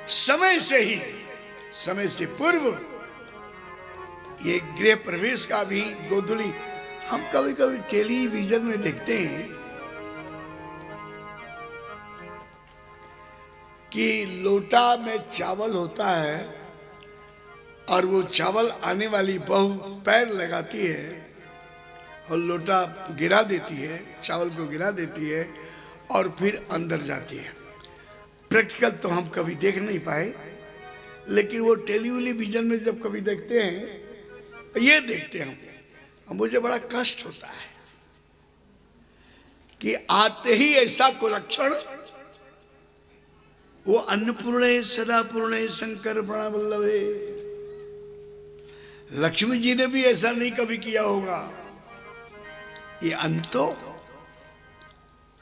समय से ही, समय से पूर्व ये गृह प्रवेश का भी गोधुली हम कभी कभी टेलीविजन में देखते हैं कि लोटा में चावल होता है और वो चावल आने वाली बहू पैर लगाती है और लोटा गिरा देती है, चावल को गिरा देती है और फिर अंदर जाती है। प्रैक्टिकल तो हम कभी देख नहीं पाए, लेकिन वो टेलीविजन में जब कभी देखते हैं, ये देखते हैं हम, मुझे बड़ा कष्ट होता है कि आते ही ऐसा कुलक्षण, वो अन्नपूर्णे सदा पूर्णे शंकर प्रणा वल्लभे, लक्ष्मी जी ने भी ऐसा नहीं कभी किया होगा। ये अन्न तो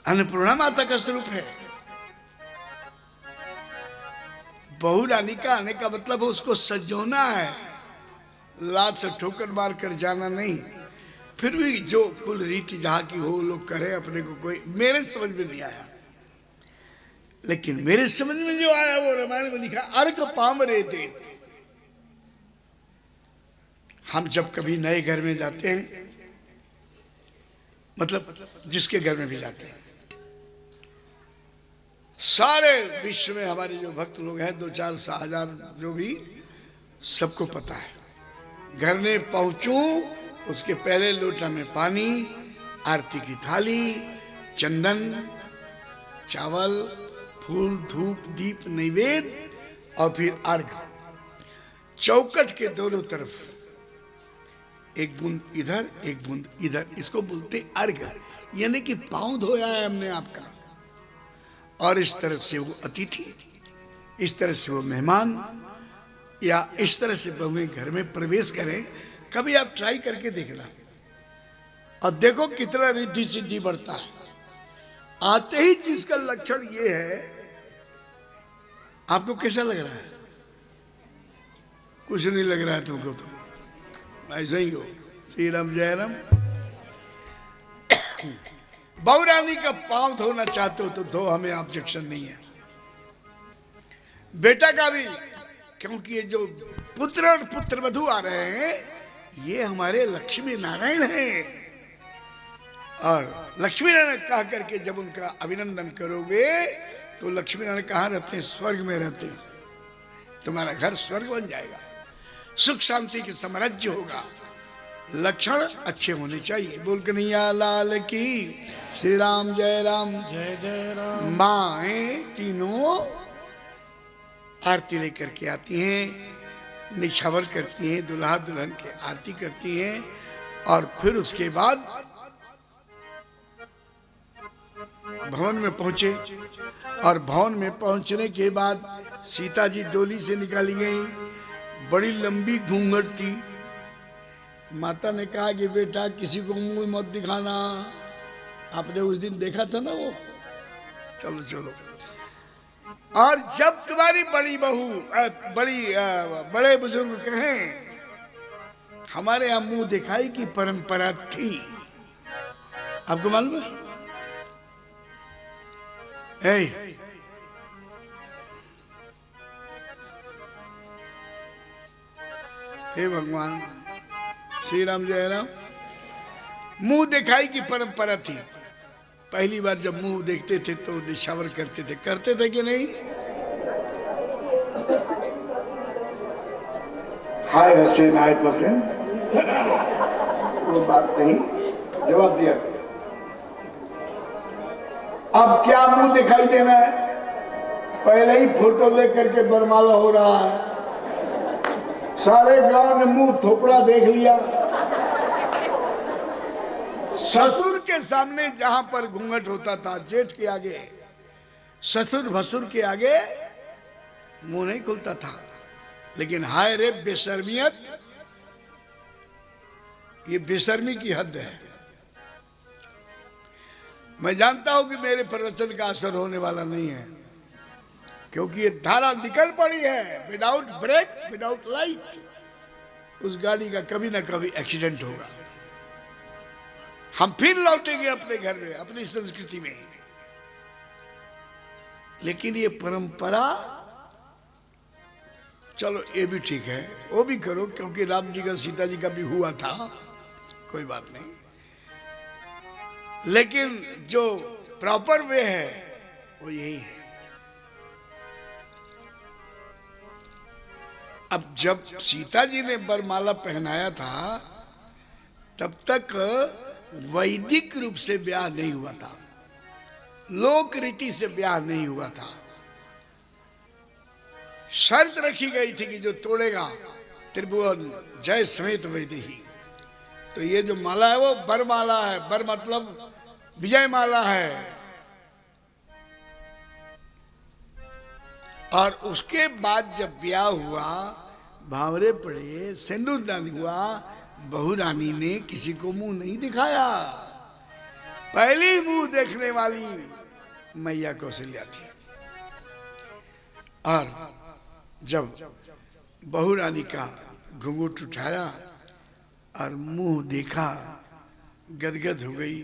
अन्नपूर्णा माता का स्वरूप है। बहू रानी का आने का मतलब उसको सजोना है, लात से ठोकर मार कर जाना नहीं। फिर भी जो कुल रीति जहां की हो लोग करे, अपने को कोई मेरे समझ में नहीं आया, लेकिन मेरे समझ में जो आया वो रामायण में लिखा, अर्क पामरे देत। हम जब कभी नए घर में जाते हैं, मतलब जिसके घर में भी जाते हैं, सारे विश्व में हमारे जो भक्त लोग हैं, 2-4 हजार जो भी, सबको पता है। घर में पहुंचूं उसके पहले लोटा में पानी, आरती की थाली, चंदन, चावल, फूल, धूप, दीप, नैवेद्य और फिर अर्घ। चौकट के दोनों तरफ एक बूंद इधर एक बूंद इधर, इसको बोलते अर्घ, यानी कि पांव धोया है हमने आपका। और इस तरह से वो अतिथि, इस तरह से वो मेहमान, या इस तरह से बहुएं घर में प्रवेश करें। कभी आप ट्राई करके देखना और देखो कितना रिद्धि सिद्धि बढ़ता है। आते ही जिसका लक्षण ये है, आपको कैसा लग रहा है? कुछ नहीं लग रहा है तुमको, तो ऐसा ही हो। श्री राम जय राम। बहू रानी का पांव धोना चाहते हो तो धो, हमें ऑब्जेक्शन नहीं है। बेटा का भी, क्योंकि ये जो पुत्र और पुत्र वधू आ रहे हैं, ये हमारे लक्ष्मी नारायण हैं। और लक्ष्मी नारायण कहा करके जब उनका अभिनंदन करोगे तो लक्ष्मी नारायण कहाँ रहते हैं? स्वर्ग में रहते हैं। तुम्हारा घर स्वर्ग बन जाएगा, सुख शांति की साम्राज्य होगा। लक्षण अच्छे होने चाहिए। बोल कन्हैया लाल की, श्री राम जय राम। जय जय राम। माएं तीनों आरती लेकर के आती हैं, निछावर करती हैं, दुल्हा दुल्हन की आरती करती हैं, और फिर उसके बाद भवन में पहुंचे। और भवन में पहुंचने के बाद सीता जी डोली से निकाली गई। बड़ी लंबी घूंघट थी। माता ने कहा कि बेटा किसी को मुंह मत दिखाना, आपने उस दिन देखा था ना वो, चलो चलो। और जब तुम्हारी बड़ी बहू, बड़े बुजुर्ग कहें हमारे यहाँ मुंह दिखाई की परंपरा थी, आपको मालूम है? हे भगवान, श्री राम जय राम। मुंह दिखाई की परंपरा थी। पहली बार जब मुंह देखते थे तो निछावर करते थे कि नहीं? हाय हसीन, हाय पसंद, वो बात नहीं, जवाब दिया। अब क्या मुंह दिखाई देना है? पहले ही फोटो लेकर के बरमाला हो रहा है, सारे गांव ने मुंह थोपड़ा देख लिया। ससुर के सामने जहां पर घूंघट होता था, जेठ के आगे, ससुर भसुर के आगे मुंह नहीं खुलता था। लेकिन हाय रे बेशर्मियत, ये बेशर्मी की हद है। मैं जानता हूं कि मेरे प्रवचन का असर होने वाला नहीं है, क्योंकि ये धारा निकल पड़ी है। विदाउट ब्रेक, विदाउट लाइट, उस गाड़ी का कभी ना कभी एक्सीडेंट होगा। हम फिर लौटेंगे अपने घर में, अपनी संस्कृति में। लेकिन ये परंपरा, चलो ये भी ठीक है, वो भी करो, क्योंकि राम जी का सीता जी का भी हुआ था, कोई बात नहीं। लेकिन जो प्रॉपर वे है वो यही है। अब जब सीता जी ने वरमाला पहनाया था तब तक वैदिक रूप से ब्याह नहीं हुआ था, लोक रीति से ब्याह नहीं हुआ था। शर्त रखी गई थी कि जो तोड़ेगा त्रिभुवन जय समेत वैदेही। तो ये जो माला है वो वरमाला है, वर मतलब विजय माला है। और उसके बाद जब ब्याह हुआ, भावरे पड़े, सिंदूरदान हुआ, बहू रानी ने किसी को मुंह नहीं दिखाया। पहली मुंह देखने वाली मैया कौशल्या थी। और जब बहू रानी का घूंघट उठाया और मुंह देखा, गदगद हो गई,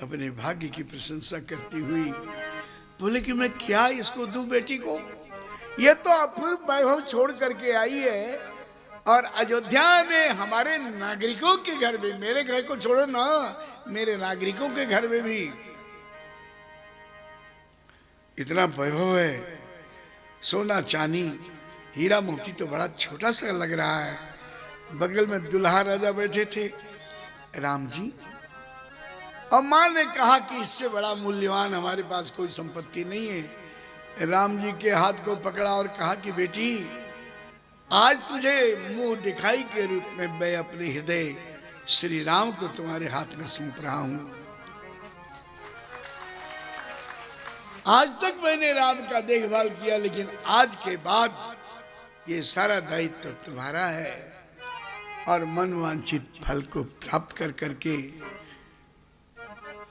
अपने भाग्य की प्रशंसा करती हुई बोले कि मैं क्या इसको दूं बेटी को, ये तो अपूर्व वैभव छोड़ करके आई है, और अयोध्या में हमारे नागरिकों के घर में, मेरे घर को छोड़ो ना, मेरे नागरिकों के घर में भी इतना वैभव है, सोना चांदी हीरा मोती तो बड़ा छोटा सा लग रहा है। बगल में दुल्हा राजा बैठे थे राम जी, और मां ने कहा कि इससे बड़ा मूल्यवान हमारे पास कोई संपत्ति नहीं है। राम जी के हाथ को पकड़ा और कहा कि बेटी, आज तुझे मुंह दिखाई के रूप में मैं अपने हृदय श्री राम को तुम्हारे हाथ में सौंप रहा हूं। आज तक मैंने राम का देखभाल किया, लेकिन आज के बाद ये सारा दायित्व तुम्हारा है। और मनवांछित फल को प्राप्त कर करके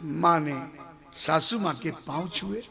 मां ने सासू मां के पांव छुए।